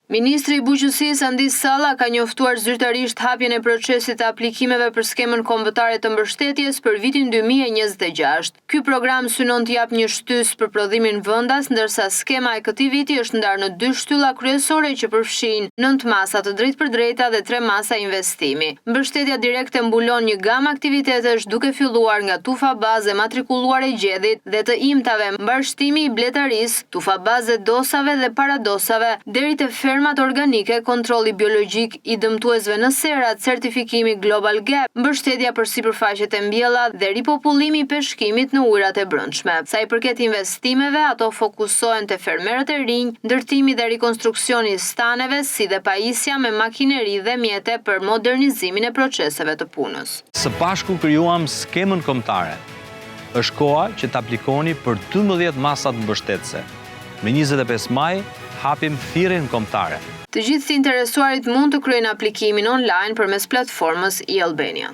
Ministri i Bujqësisë Andis Salla ka njoftuar zyrtarisht hapjen e procesit të aplikimeve për skemën kombëtare të mbështetjes për vitin 2026. Ky program synon të jap një shtys për prodhimin vendas, ndërsa skema e këtij viti është ndarë në 2 shtylla kryesore që përfshin 9 masa të drejtpërdrejta dhe 3 masa investimi. Mbështetja direkte mbulon një gamë aktivitetesh duke filluar nga tufa baze matrikuluar e gjedhit dhe të imtave, mbarshtimi i bletarisë, tufa baze dosave dhe paradosave, deri te fermat organike, kontrolli biologjik i dëmtuesve në serat, certifikimi Global Gap, mbështetja për sipërfaqet e mbjella dhe ripopullimi i peshkimit në ujërat e brendshme. Sa i përket investimeve, ato fokusohen te fermerët e rinj, ndërtimi dhe rikonstruksioni i staneve, si dhe pajisja me makineri dhe mjete për modernizimin e proceseve të punës. Së bashku krijuam skemën kombëtare. Është koha që të aplikoni për 12 masat mbështetëse. Me 25 maj hapim thirrjen kombëtare. Të gjithë të interesuarit mund të kryejnë aplikimin online përmes platformës e-Albania.